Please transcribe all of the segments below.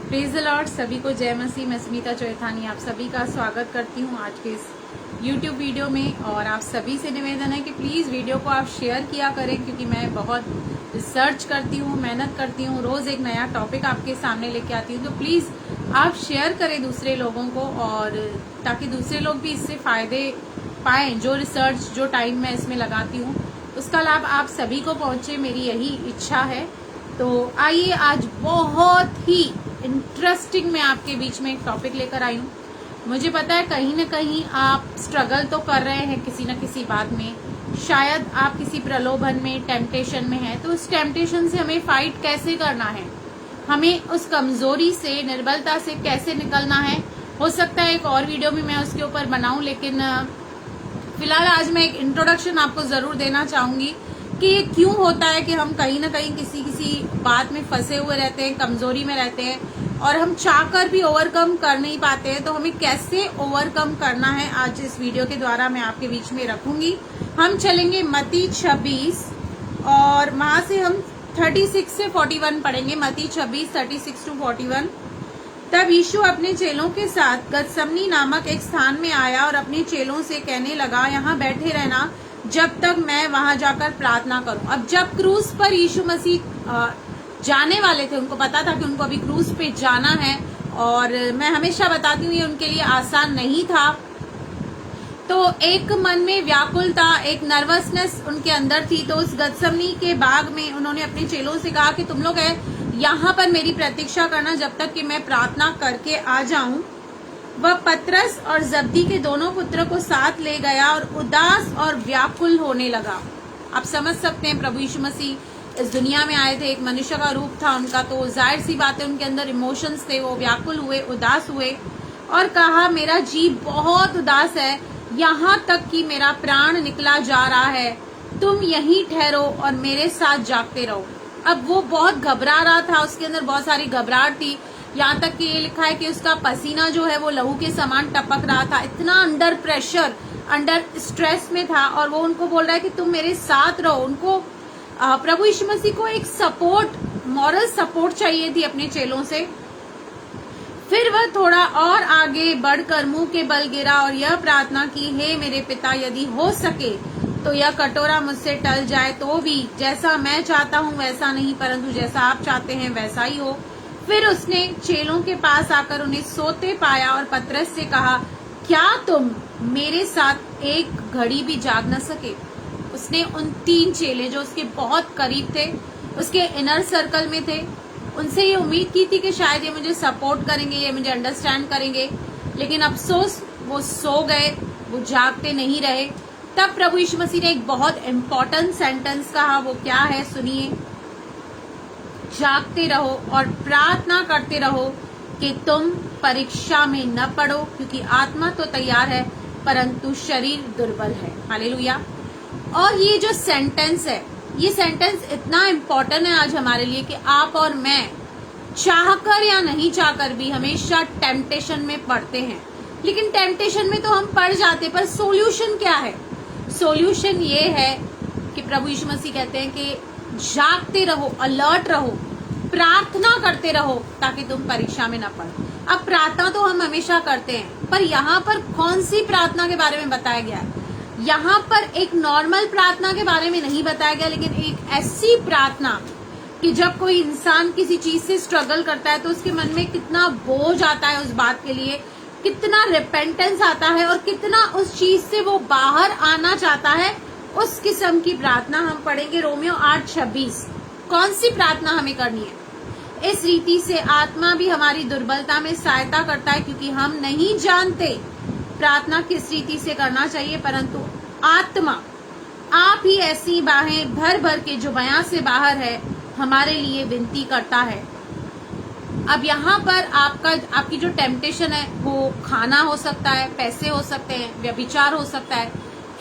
Praise the Lord. सभी को जय मसीह। मैं स्मिता चौथानी आप सभी का स्वागत करती हूँ आज के इस YouTube वीडियो में। और आप सभी से निवेदन है कि प्लीज़ वीडियो को आप शेयर किया करें, क्योंकि मैं बहुत रिसर्च करती हूँ, मेहनत करती हूँ, रोज़ एक नया टॉपिक आपके सामने लेके आती हूँ। तो प्लीज़ आप शेयर करें दूसरे लोगों को, और ताकि दूसरे लोग भी इससे फ़ायदे पाएँ। जो रिसर्च, जो टाइम मैं इसमें लगाती हूँ, उसका लाभ आप सभी को पहुँचे, मेरी यही इच्छा है। तो आइए, आज बहुत ही इंटरेस्टिंग मैं आपके बीच में एक टॉपिक लेकर आई हूँ। मुझे पता है कहीं ना कहीं आप स्ट्रगल तो कर रहे हैं किसी न किसी बात में। शायद आप किसी प्रलोभन में, टेम्पटेशन में हैं। तो उस टेम्पटेशन से हमें फाइट कैसे करना है, हमें उस कमजोरी से, निर्बलता से कैसे निकलना है। हो सकता है एक और वीडियो भी मैं उसके ऊपर बनाऊं, लेकिन फिलहाल आज मैं एक इंट्रोडक्शन आपको जरूर देना चाहूंगी कि ये क्यों होता है कि हम कहीं ना कहीं किसी बात में फंसे हुए रहते हैं, कमजोरी में रहते हैं, और हम चाहकर भी ओवरकम कर नहीं पाते हैं। तो हमें कैसे ओवरकम करना है, आज इस वीडियो के द्वारा मैं आपके बीच में रखूंगी। हम चलेंगे मत्ती 26 और वहां से हम 36 से 41 पढ़ेंगे। मत्ती 26 36 to 41। तब यीशु अपने चेलों के साथ गतसमनी नामक एक स्थान में आया और अपने चेलों से कहने लगा, यहाँ बैठे रहना जब तक मैं वहां जाकर प्रार्थना करूं। अब जब क्रूज पर यीशु मसीह जाने वाले थे, उनको पता था कि उनको अभी क्रूज पे जाना है, और मैं हमेशा बताती हूँ ये उनके लिए आसान नहीं था। तो एक मन में व्याकुलता, एक नर्वसनेस उनके अंदर थी। तो उस गतसमनी के बाग में उन्होंने अपने चेलों से कहा कि तुम लोग यहाँ पर मेरी प्रतीक्षा करना जब तक कि मैं प्रार्थना करके आ जाऊं। वह पतरस और जब्दी के दोनों पुत्रों को साथ ले गया और उदास और व्याकुल होने लगा। आप समझ सकते हैं, प्रभु यीशु मसीह इस दुनिया में आए थे, एक मनुष्य का रूप था उनका, तो जाहिर सी बात है उनके अंदर इमोशंस थे। वो व्याकुल हुए, उदास हुए और कहा, मेरा जी बहुत उदास है, यहाँ तक कि मेरा प्राण निकला जा रहा है। तुम यहीं ठहरो और मेरे साथ जागते रहो। अब वो बहुत घबरा रहा था, उसके अंदर बहुत सारी घबराहट थी। यहाँ तक कि ये लिखा है कि उसका पसीना जो है वो लहू के समान टपक रहा था। इतना अंडर प्रेशर, अंडर स्ट्रेस में था, और वो उनको बोल रहा है कि तुम मेरे साथ रहो। उनको प्रभु यीशु मसीह को एक सपोर्ट, मॉरल सपोर्ट चाहिए थी अपने चेलों से। फिर वह थोड़ा और आगे बढ़कर मुंह के बल गिरा और यह प्रार्थना की, हे मेरे पिता, यदि हो सके तो यह कटोरा मुझसे टल जाए, तो भी जैसा मैं चाहता हूँ वैसा नहीं, परंतु जैसा आप चाहते हैं वैसा ही हो। फिर उसने चेलों के पास आकर उन्हें सोते पाया और पतरस से कहा, क्या तुम मेरे साथ एक घड़ी भी जाग न सके? उसने उन 3 चेले जो उसके बहुत करीब थे, उसके इनर सर्कल में थे, उनसे ये उम्मीद की थी कि शायद ये मुझे सपोर्ट करेंगे, ये मुझे अंडरस्टैंड करेंगे, लेकिन अफसोस वो सो गए, वो जागते नहीं रहे। तब प्रभु यीशु मसीह ने एक बहुत इंपॉर्टेंट सेंटेंस कहा। वो क्या है, सुनिए। जागते रहो और प्रार्थना करते रहो कि तुम परीक्षा में न पड़ो, क्योंकि आत्मा तो तैयार है परंतु शरीर दुर्बल है। हालेलुया। और ये जो सेंटेंस है, ये सेंटेंस इतना इम्पोर्टेंट है आज हमारे लिए कि आप और मैं चाहकर या नहीं चाहकर भी हमेशा टेम्पटेशन में पड़ते हैं। लेकिन टेम्पटेशन में तो हम पड़ जाते, पर सोल्यूशन क्या है? सोल्यूशन ये है कि प्रभु यीशु मसीह कहते हैं कि जागते रहो, अलर्ट रहो, प्रार्थना करते रहो ताकि तुम परीक्षा में न पड़ो। अब प्रार्थना तो हम हमेशा करते हैं, पर यहाँ पर कौन सी प्रार्थना के बारे में बताया गया है? यहाँ पर एक नॉर्मल प्रार्थना के बारे में नहीं बताया गया, लेकिन एक ऐसी प्रार्थना कि जब कोई इंसान किसी चीज से स्ट्रगल करता है तो उसके मन में कितना बोझ आता है उस बात के लिए, कितना रिपेंटेंस आता है, और कितना उस चीज से वो बाहर आना चाहता है। उस किस्म की प्रार्थना हम पढ़ेंगे रोमियो 8:26। कौन सी प्रार्थना हमें करनी है? इस रीति से आत्मा भी हमारी दुर्बलता में सहायता करता है, क्योंकि हम नहीं जानते प्रार्थना किस रीति से करना चाहिए, परंतु आत्मा आप ही ऐसी बाहें भर भर के जो बयां से बाहर है हमारे लिए विनती करता है। अब यहाँ पर आपकी जो टेम्पटेशन है वो खाना हो सकता है, पैसे हो सकते हैं, व्यभिचार हो सकता है,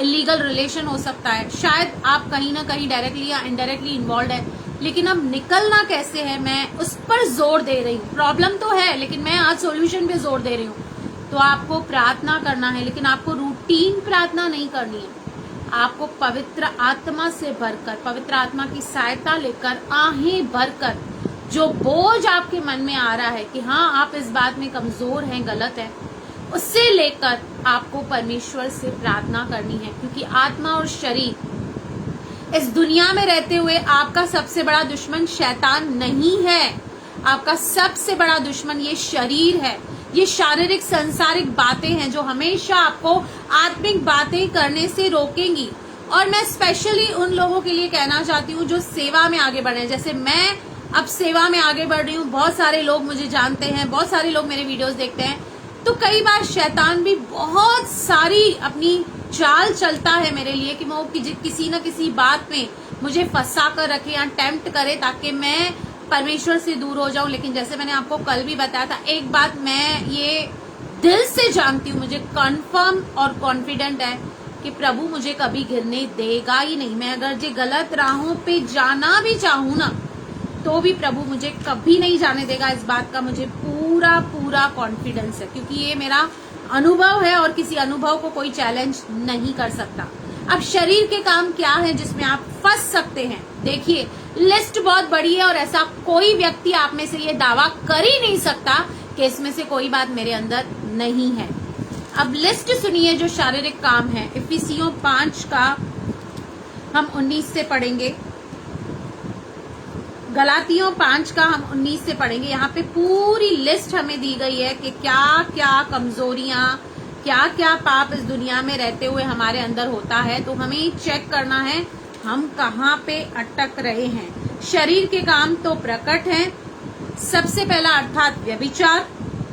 इलीगल रिलेशन हो सकता है। शायद आप कहीं ना कहीं डायरेक्टली या इनडायरेक्टली इन्वॉल्व है, लेकिन अब निकलना कैसे है, मैं उस पर जोर दे रही हूँ। प्रॉब्लम तो है, लेकिन मैं आज सॉल्यूशन पे जोर दे रही हूँ। तो आपको प्रार्थना करना है, लेकिन आपको रूटीन प्रार्थना नहीं करनी है। आपको पवित्र आत्मा से भरकर, पवित्र आत्मा की सहायता लेकर, आहें भरकर जो बोझ आपके मन में आ रहा है कि हाँ आप इस बात में कमजोर हैं, गलत है, उससे लेकर आपको परमेश्वर से प्रार्थना करनी है, क्योंकि आत्मा और शरीर इस दुनिया में रहते हुए आपका सबसे बड़ा दुश्मन शैतान नहीं है। आपका सबसे बड़ा दुश्मन ये शरीर है। ये शारीरिक सांसारिक बातें हैं जो हमेशा आपको आत्मिक बातें करने से रोकेंगी। और मैं स्पेशली उन लोगों के लिए कहना चाहती हूँ जो सेवा में आगे बढ़ रहे हैं। जैसे मैं अब सेवा में आगे बढ़ रही हूँ, बहुत सारे लोग मुझे जानते हैं, बहुत सारे लोग मेरे वीडियोस देखते हैं, तो कई बार शैतान भी बहुत सारी अपनी चाल चलता है मेरे लिए कि वो किसी न किसी बात में मुझे फंसा कर रखे या टेम्प्ट करे ताकि मैं परमेश्वर से दूर हो जाऊं। लेकिन जैसे मैंने आपको कल भी बताया था, एक बात मैं ये दिल से जानती हूँ, मुझे कंफर्म और कॉन्फिडेंट है कि प्रभु मुझे कभी गिरने देगा ही नहीं। मैं अगर जो गलत राहों पे जाना भी चाहूँ ना, तो भी प्रभु मुझे कभी नहीं जाने देगा। इस बात का मुझे पूरा पूरा कॉन्फिडेंस है, क्योंकि ये मेरा अनुभव है और किसी अनुभव को कोई चैलेंज नहीं कर सकता। अब शरीर के काम क्या है जिसमें आप फंस सकते हैं? देखिए, लिस्ट बहुत बड़ी है और ऐसा कोई व्यक्ति आप में से ये दावा कर ही नहीं सकता कि इसमें से कोई बात मेरे अंदर नहीं है। अब लिस्ट सुनिए जो शारीरिक काम है। इफिसियों 5 का हम 19 से पढ़ेंगे, गलातियों 5 का हम 19 से पढ़ेंगे। यहाँ पे पूरी लिस्ट हमें दी गई है कि क्या क्या कमजोरियां, क्या क्या पाप इस दुनिया में रहते हुए हमारे अंदर होता है। तो हमें चेक करना है हम कहाँ पे अटक रहे हैं। शरीर के काम तो प्रकट हैं। सबसे पहला अर्थात व्यभिचार,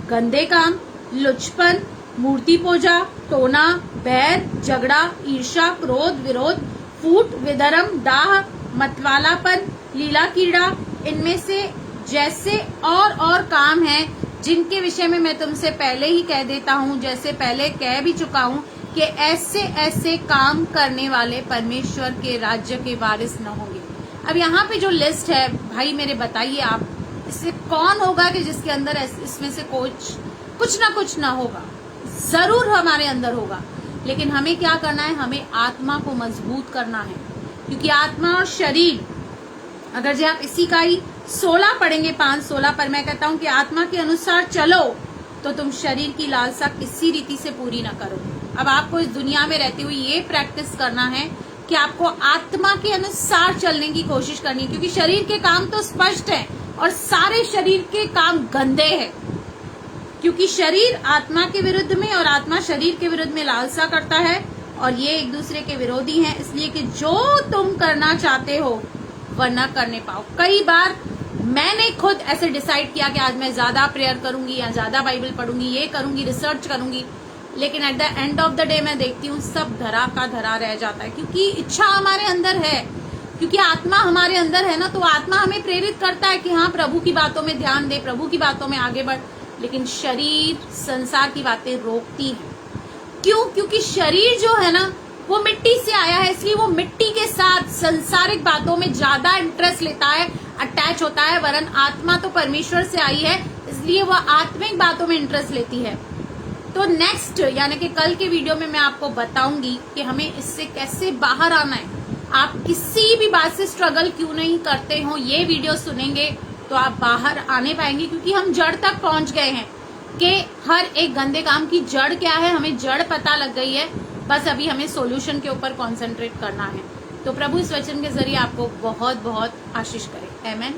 गंदे काम, लुचपन, मूर्ति पूजा, टोना, बैर, झगड़ा, ईर्ष्या, क्रोध, विरोध, फूट, विधर्म, दाह, मतवालापन, लीला कीड़ा, इनमें से जैसे और काम हैं जिनके विषय में मैं तुमसे पहले ही कह देता हूँ, जैसे पहले कह भी चुका हूँ कि ऐसे ऐसे काम करने वाले परमेश्वर के राज्य के वारिस न होंगे। अब यहाँ पे जो लिस्ट है भाई मेरे, बताइए आप इससे कौन होगा कि जिसके अंदर इसमें से कुछ ना होगा? जरूर हमारे अंदर होगा। लेकिन हमें क्या करना है? हमें आत्मा को मजबूत करना है, क्योंकि आत्मा और शरीर, अगर जो आप इसी का ही 16 पढ़ेंगे 5:16 पर, मैं कहता हूं कि आत्मा के अनुसार चलो तो तुम शरीर की लालसा किसी रीति से पूरी ना करो। अब आपको इस दुनिया में रहते हुए ये प्रैक्टिस करना है कि आपको आत्मा के अनुसार चलने की कोशिश करनी है, क्योंकि शरीर के काम तो स्पष्ट है और सारे शरीर के काम गंदे हैं, क्योंकि शरीर आत्मा के विरुद्ध में और आत्मा शरीर के विरुद्ध में लालसा करता है और ये एक दूसरे के विरोधी हैं। इसलिए कि जो तुम करना चाहते हो वह न करने पाओ। कई बार मैंने खुद ऐसे डिसाइड किया कि आज मैं ज्यादा प्रेयर करूंगी या ज्यादा बाइबल पढ़ूंगी, ये करूंगी, रिसर्च करूंगी, लेकिन at the end of the day मैं देखती हूँ सब धरा का धरा रह जाता है, क्योंकि इच्छा हमारे अंदर है, क्योंकि आत्मा हमारे अंदर है ना, तो आत्मा हमें प्रेरित करता है कि हाँ प्रभु की बातों में ध्यान दे, प्रभु की बातों में आगे बढ़। लेकिन शरीर संसार की बातें रोकती है। क्यों? क्योंकि शरीर जो है ना वो मिट्टी से आया है, इसलिए वो मिट्टी के साथ संसारिक बातों में ज्यादा इंटरेस्ट लेता है, अटैच होता है। वरन आत्मा तो परमेश्वर से आई है, इसलिए वह आत्मिक बातों में इंटरेस्ट लेती है। तो नेक्स्ट यानी कि कल के वीडियो में मैं आपको बताऊंगी कि हमें इससे कैसे बाहर आना है। आप किसी भी बात से स्ट्रगल क्यों नहीं करते हो, ये वीडियो सुनेंगे तो आप बाहर आने पाएंगे, क्योंकि हम जड़ तक पहुंच गए हैं कि हर एक गंदे काम की जड़ क्या है, हमें जड़ पता लग गई है। बस अभी हमें सॉल्यूशन के ऊपर कंसंट्रेट करना है। तो प्रभु इस वचन के जरिए आपको बहुत बहुत आशीष करे। आमेन।